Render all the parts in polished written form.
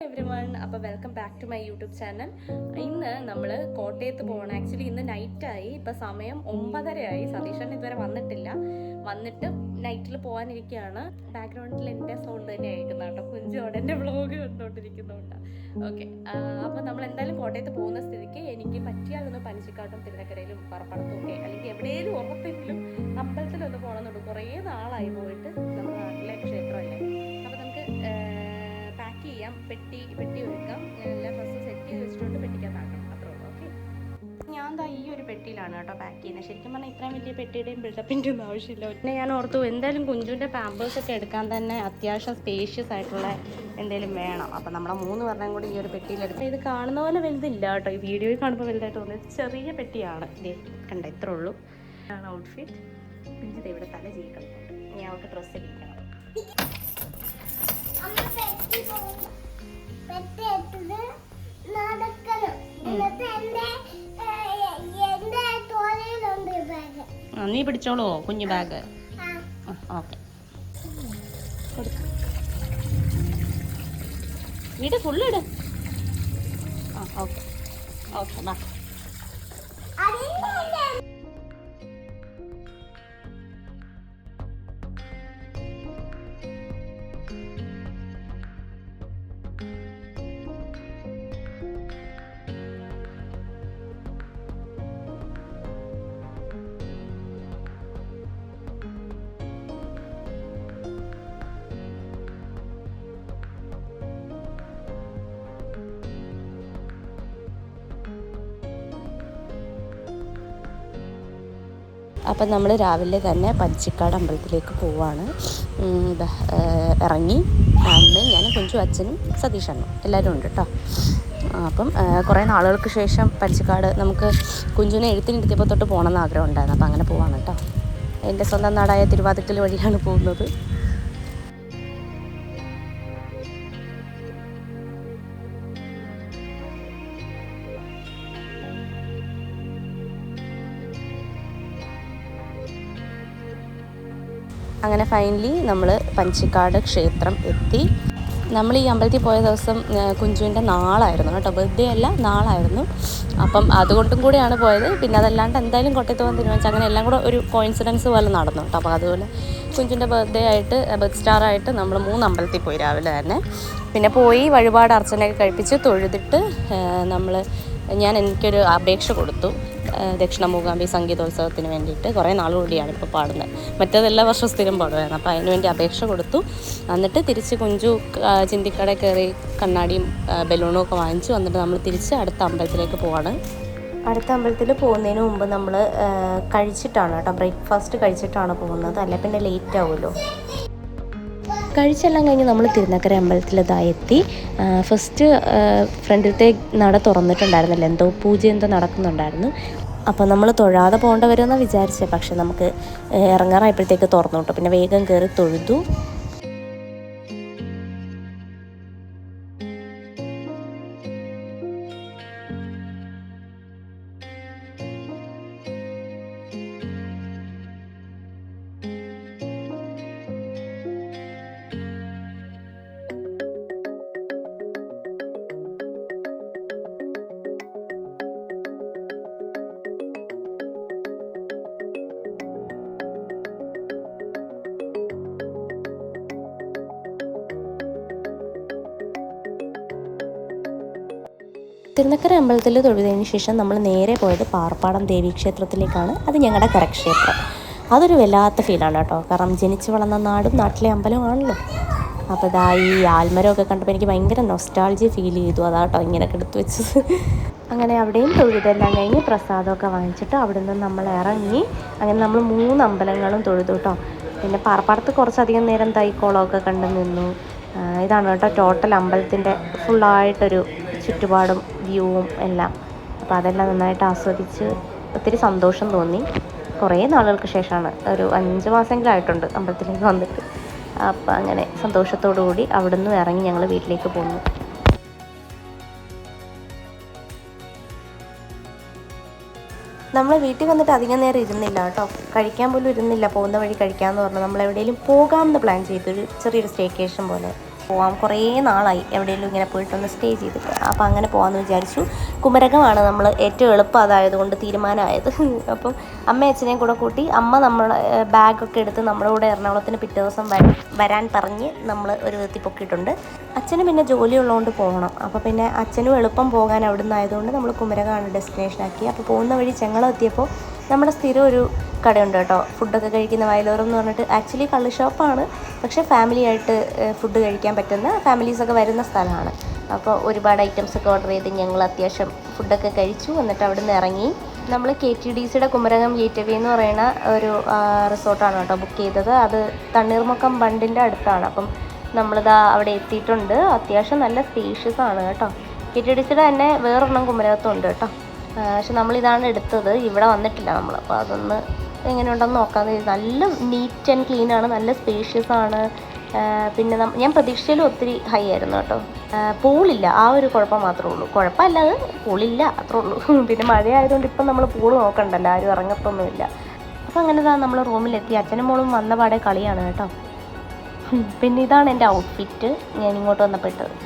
Everyone, അപ്പോൾ welcome back to my YouTube channel. ഇന്ന് നമ്മൾ കോട്ടയത്ത് പോകണം. ആക്ച്വലി ഇന്ന് നൈറ്റായി, ഇപ്പോൾ സമയം 9:30 സതീശൻ ഇതുവരെ വന്നിട്ടില്ല. വന്നിട്ട് നൈറ്റിൽ പോകാനിരിക്കുകയാണ്. ബാക്ക്ഗ്രൗണ്ടിൽ എൻ്റെ സൗണ്ട് തന്നെ കേൾക്കുന്ന കേട്ടോ, കുഞ്ചോടെ എൻ്റെ വ്ളോഗ് കണ്ടുകൊണ്ടിരിക്കുന്നുണ്ട്. ഓക്കെ, അപ്പോൾ നമ്മൾ എന്തായാലും കോട്ടയത്ത് പോകുന്ന സ്ഥിതിക്ക് എനിക്ക് പറ്റിയാലൊന്ന് പനച്ചിക്കാട്ടും തിരുനക്കരയിലും പറപ്പടത്തും ഒക്കെ അല്ലെങ്കിൽ എവിടെയെങ്കിലും ഉറപ്പെങ്കിലും അമ്പലത്തിലൊന്ന് പോകണമെന്നുണ്ട്. കുറേ നാളായി പോയിട്ട്, നമ്മുടെ നാട്ടിലെ ക്ഷേത്രമല്ലേ. അപ്പോൾ നമുക്ക് പാക്ക് ചെയ്യാം, പെട്ടി ഒരുക്കാം. ഞാൻ എല്ലാ ഡ്രസ്സും സെറ്റ് ചെയ്ത് വെച്ചിട്ടുണ്ട്, പെട്ടിക്കകത്താക്കണം, അത്രേ ഉള്ളൂ. ഓക്കെ, ഞാൻ ദാ ഈ ഒരു പെട്ടിയിലാണ് കേട്ടോ പാക്ക് ചെയ്യുന്നത്. ശരിക്കും പറഞ്ഞാൽ ഇത്രയും വലിയ പെട്ടിയുടെയും ബിൽഡപ്പിൻ്റെ ഒന്നും ആവശ്യമില്ല. പിന്നെ ഞാൻ ഓർത്തു എന്തായാലും കുഞ്ചുവിൻ്റെ പാമ്പേഴ്സൊക്കെ എടുക്കാൻ തന്നെ അത്യാവശ്യം സ്പേഷ്യസ് ആയിട്ടുള്ള എന്തെങ്കിലും വേണം. അപ്പം നമ്മളെ 3 പേരുടെയും കൂടി ഈ ഒരു പെട്ടിയിലെടുത്ത്, ഇത് കാണുന്ന പോലെ വലുതില്ല കേട്ടോ, ഈ വീഡിയോയിൽ കാണുമ്പോൾ വലുതായിട്ട് തോന്നുന്നത് ചെറിയ പെട്ടിയാണ്. ഇതേ കണ്ട, ഇത്രേ ഉള്ളൂ. ഇതാണ് ഔട്ട്ഫിറ്റ്. കുഞ്ചിത് ഇവിടെ തല ചെയ്യിക്കണം, ഇനി അവർക്ക് ഡ്രസ്സ് ഇരിക്കണം. നീ പിടിച്ചോളൂ കുഞ്ഞു ബാഗ്. ഓക്കെ, വീട് ഫുള്ളിട്. ഓക്കെ ഓക്കെ, ബാ. അപ്പം നമ്മൾ രാവിലെ തന്നെ പനച്ചിക്കാട് അമ്പലത്തിലേക്ക് പോവാണ്. ഇറങ്ങി അമ്മയും ഞാനും കുഞ്ചു, അച്ഛനും സതീഷണ്ണും എല്ലാവരും ഉണ്ട് കേട്ടോ. അപ്പം കുറേ നാളുകൾക്ക് ശേഷം പനച്ചിക്കാട് നമുക്ക് കുഞ്ചുവിനെ എഴുത്തിനിരുത്തിയപ്പോൾ തൊട്ട് പോകണമെന്ന് ആഗ്രഹം ഉണ്ടായിരുന്നു. അപ്പം അങ്ങനെ പോവാണ് കേട്ടോ. എൻ്റെ സ്വന്തം നാടായ തിരുവാതിക്കൽ വഴിയാണ് പോകുന്നത്. അങ്ങനെ ഫൈനലി നമ്മൾ പനച്ചിക്കാട് ക്ഷേത്രം എത്തി. നമ്മൾ ഈ അമ്പലത്തിൽ പോയ ദിവസം കുഞ്ചുവിൻ്റെ നാളായിരുന്നു കേട്ടോ, ബർത്ത്ഡേ അല്ല, നാളായിരുന്നു. അപ്പം അതുകൊണ്ടും കൂടിയാണ് പോയത്. പിന്നെ അതല്ലാണ്ട് എന്തായാലും കോട്ടയത്ത് പോകാൻ തീരുമാനിച്ചു. അങ്ങനെ എല്ലാം കൂടെ ഒരു കോയിൻസിഡൻസ് പോലെ നടന്നു കേട്ടോ. അപ്പോൾ അതുപോലെ കുഞ്ചുവിൻ്റെ ബർത്ത് സ്റ്റാറായിട്ട് നമ്മൾ 3 അമ്പലത്തിൽ പോയി രാവിലെ തന്നെ. പിന്നെ പോയി വഴിപാട് അർച്ചനയൊക്കെ കഴിപ്പിച്ച് തൊഴുതിട്ട് എനിക്കൊരു അപേക്ഷ കൊടുത്തു, ദക്ഷിണ മൂകാംബി സംഗീതോത്സവത്തിന് വേണ്ടിയിട്ട്. കുറേ നാളുകൂടിയാണ് ഇപ്പോൾ പാടുന്നത്, മറ്റേതെല്ലാ വർഷവും സ്ഥിരം പാടുമായിരുന്നു. അപ്പോൾ അതിന് വേണ്ടി അപേക്ഷ കൊടുത്തു. എന്നിട്ട് തിരിച്ച് കുഞ്ചു ചിന്തിക്കട കയറി കണ്ണാടിയും ബലൂണും ഒക്കെ വാങ്ങിച്ചു. വന്നിട്ട് നമ്മൾ തിരിച്ച് അടുത്ത അമ്പലത്തിലേക്ക് പോവാണ്. അടുത്ത അമ്പലത്തിൽ പോകുന്നതിന് മുമ്പ് നമ്മൾ കഴിച്ചിട്ടാണ് കേട്ടോ, ബ്രേക്ക്ഫാസ്റ്റ് കഴിച്ചിട്ടാണ് പോകുന്നത്, അല്ല പിന്നെ ലേറ്റ് ആവുമല്ലോ. കഴിച്ചെല്ലാം കഴിഞ്ഞ് നമ്മൾ തിരുനക്കര അമ്പലത്തിൽ എത്തി. ഫസ്റ്റ് ഫ്രണ്ടിലത്തെ നട തുറന്നിട്ടുണ്ടായിരുന്നില്ല, എന്തോ പൂജ എന്തോ നടക്കുന്നുണ്ടായിരുന്നു. അപ്പോൾ നമ്മൾ തൊഴാതെ പോകേണ്ട വരുമെന്നാണ് വിചാരിച്ചത്. പക്ഷെ നമുക്ക് ഇറങ്ങാറായപ്പോഴത്തേക്ക് തുറന്നു കേട്ടോ. പിന്നെ വേഗം കയറി തൊഴുതു. തിരുനക്കര അമ്പലത്തിൽ തൊഴുതിന് ശേഷം നമ്മൾ നേരെ പോയത് പാറപ്പാടം ദേവീക്ഷേത്രത്തിലേക്കാണ്. അത് ഞങ്ങളുടെ കരക്ഷേത്രം. അതൊരു വല്ലാത്ത ഫീലാണ് കേട്ടോ, കാരണം ജനിച്ച് വളർന്ന നാടും നാട്ടിലെ അമ്പലമാണല്ലോ. അപ്പോൾ ഇതാ ഈ ആൽമരമൊക്കെ കണ്ടപ്പോൾ എനിക്ക് ഭയങ്കര നൊസ്റ്റാൾജി ഫീൽ ചെയ്തു. അതാട്ടോ ഇങ്ങനെയൊക്കെ എടുത്തു വെച്ചത്. അങ്ങനെ അവിടെയും തൊഴുതെല്ലാം കഴിഞ്ഞ് പ്രസാദമൊക്കെ വാങ്ങിച്ചിട്ട് അവിടെ നിന്ന് നമ്മൾ ഇറങ്ങി. അങ്ങനെ നമ്മൾ 3 അമ്പലങ്ങളും തൊഴുതു കേട്ടോ. പിന്നെ പാറപ്പാടത്ത് കുറച്ചധികം നേരം തൈക്കോളമൊക്കെ കണ്ടു നിന്നു. ഇതാണ് കേട്ടോ ടോട്ടൽ അമ്പലത്തിൻ്റെ ഫുള്ളായിട്ടൊരു ചുറ്റുപാടും വ്യൂവും എല്ലാം. അപ്പോൾ അതെല്ലാം നന്നായിട്ട് ആസ്വദിച്ച് ഒത്തിരി സന്തോഷം തോന്നി. കുറേ നാളുകൾക്ക് ശേഷമാണ്, ഒരു 5 മാസമെങ്കിലും ആയിട്ടുണ്ട് അമ്പലത്തിലേക്ക് വന്നിട്ട്. അപ്പം അങ്ങനെ സന്തോഷത്തോടു കൂടി അവിടെ നിന്ന് ഇറങ്ങി ഞങ്ങൾ വീട്ടിലേക്ക് പോന്നു. നമ്മൾ വീട്ടിൽ വന്നിട്ട് അധികം നേരം ഇരുന്നില്ല കേട്ടോ, കഴിക്കാൻ പോലും ഇരുന്നില്ല. പോകുന്ന വഴി കഴിക്കാമെന്ന് പറഞ്ഞു നമ്മൾ എവിടെയെങ്കിലും പോകാമെന്ന് പ്ലാൻ ചെയ്തൊരു ചെറിയൊരു സ്റ്റേക്കേഷൻ പോലെ. പോവാം. കുറേ നാളായി എവിടെയെങ്കിലും ഇങ്ങനെ പോയിട്ടൊന്ന് സ്റ്റേ ചെയ്തിട്ട്. അപ്പോൾ അങ്ങനെ പോകാമെന്ന് വിചാരിച്ചു. കുമരകമാണ് നമ്മൾ ഏറ്റവും എളുപ്പം അതായതുകൊണ്ട് തീരുമാനമായത്. അപ്പം അമ്മയും അച്ഛനെയും കൂടെ കൂട്ടി അമ്മ നമ്മളെ ബാഗൊക്കെ എടുത്ത് നമ്മുടെ കൂടെ എറണാകുളത്തിന് പിറ്റേ ദിവസം വരാൻ പറഞ്ഞ് നമ്മൾ ഒരു വിധത്തിൽ പൊക്കിയിട്ടുണ്ട്. അച്ഛന് പിന്നെ ജോലിയുള്ളതുകൊണ്ട് പോകണം. അപ്പോൾ പിന്നെ അച്ഛനും എളുപ്പം പോകാൻ അവിടെ നിന്നായതുകൊണ്ട് നമ്മൾ കുമരകമാണ് ഡെസ്റ്റിനേഷനാക്കി. അപ്പോൾ പോകുന്ന വഴി ചെങ്ങളം എത്തിയപ്പോൾ നമ്മുടെ സ്ഥിരം ഒരു കടയുണ്ട് കേട്ടോ, ഫുഡൊക്കെ കഴിക്കുന്ന വയലോരം എന്ന് പറഞ്ഞിട്ട്. ആക്ച്വലി കള്ള് ഷോപ്പാണ്, പക്ഷേ ഫാമിലി ആയിട്ട് ഫുഡ് കഴിക്കാൻ പറ്റുന്ന ഫാമിലീസൊക്കെ വരുന്ന സ്ഥലമാണ്. അപ്പോൾ ഒരുപാട് ഐറ്റംസൊക്കെ ഓർഡർ ചെയ്ത് ഞങ്ങൾ അത്യാവശ്യം ഫുഡൊക്കെ കഴിച്ചു. എന്നിട്ട് അവിടെ നിന്ന് ഇറങ്ങി നമ്മൾ KTDCയുടെ കുമരകം ഗേറ്റ് വേ എന്ന് പറയുന്ന ഒരു റിസോർട്ടാണ് കേട്ടോ ബുക്ക് ചെയ്തത്. അത് തണ്ണീർമുക്കം ബണ്ടിൻ്റെ അടുത്താണ്. അപ്പം നമ്മളിതാ അവിടെ എത്തിയിട്ടുണ്ട്. അത്യാവശ്യം നല്ല സ്പേഷ്യസ് ആണ് കേട്ടോ. KTDCയുടെ തന്നെ വേറൊരെണ്ണം കുമരകത്തുണ്ട് കേട്ടോ. പക്ഷെ നമ്മളിതാണ് എടുത്തത്, ഇവിടെ വന്നിട്ടില്ല നമ്മൾ. അപ്പോൾ അതൊന്ന് എങ്ങനെയുണ്ടെന്ന് നോക്കാമെന്ന് വിചാരിച്ചു. നല്ല നീറ്റ് ആൻഡ് ക്ലീൻ ആണ്, നല്ല സ്പേഷ്യസ് ആണ്. പിന്നെ ഞാൻ പ്രതീക്ഷയിലും ഒത്തിരി ഹൈ ആയിരുന്നു കേട്ടോ. പൂളില്ല, ആ ഒരു കുഴപ്പം മാത്രമേ ഉള്ളൂ. കുഴപ്പമില്ല, അത് പൂളില്ല അത്രേ ഉള്ളൂ. പിന്നെ മഴ ആയതുകൊണ്ട് ഇപ്പം നമ്മൾ പൂള് നോക്കണ്ടല്ലോ, ആരും ഇറങ്ങത്തൊന്നുമില്ല. അപ്പോൾ അങ്ങനെ നമ്മൾ റൂമിലെത്തി. അച്ഛനും മോളും വന്ന പാടെ കളിയാണ് കേട്ടോ. പിന്നെ ഇതാണ് എൻ്റെ ഔട്ട്ഫിറ്റ് ഞാൻ ഇങ്ങോട്ട് വന്നപ്പോൾ ഇട്ടത്.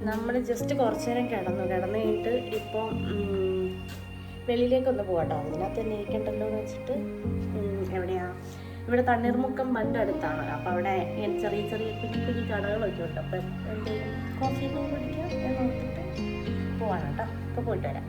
നമ്മൾ ജസ്റ്റ് കുറച്ച് നേരം കിടന്നു കഴിഞ്ഞിട്ട് ഇപ്പോൾ വെളിയിലേക്കൊന്ന് പോകട്ടോ. അതിനകത്ത് തന്നെ ഇരിക്കണ്ടല്ലോ എന്ന് വെച്ചിട്ട്. എവിടെയാണ്? ഇവിടെ തണ്ണീർമുക്കം ബണ്ട് അടുത്താണ്. അപ്പോൾ അവിടെ ചെറിയ ചെറിയ കുഞ്ഞു കുഞ്ഞു കടകളൊക്കെ ഉണ്ട്. അപ്പം എന്തെങ്കിലും കോഫി കുടിക്കാം എന്ന് നോക്കിയിട്ട് പോവാണ് കേട്ടോ. ഇപ്പോൾ പോയിട്ട് വരാം.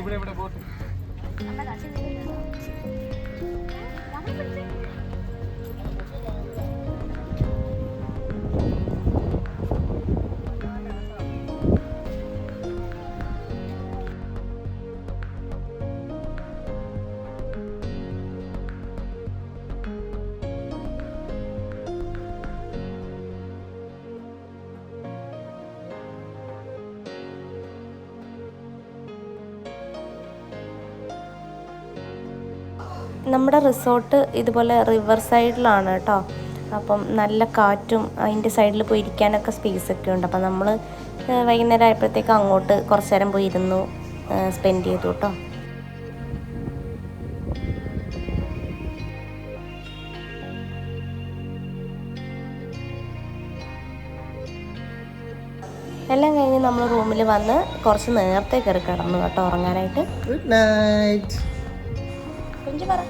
ഇവിടെ ബോട്ട് നമ്മുടെ റിസോർട്ട് ഇതുപോലെ റിവർ സൈഡിലാണ് കേട്ടോ. അപ്പം നല്ല കാറ്റും അതിൻ്റെ സൈഡിൽ പോയി ഇരിക്കാനൊക്കെ സ്പേസൊക്കെ ഉണ്ട്. അപ്പം നമ്മൾ വൈകുന്നേരം ആയപ്പോഴത്തേക്ക് അങ്ങോട്ട് കുറച്ച് നേരം പോയി ഇരുന്നു സ്പെൻഡ് ചെയ്തു കേട്ടോ. എല്ലാം കഴിഞ്ഞ് നമ്മൾ റൂമിൽ വന്ന് കുറച്ച് നേരത്തെ കയറി കിടന്നു കേട്ടോ ഉറങ്ങാനായിട്ട്. Good night. കുഞ്ചു പറ.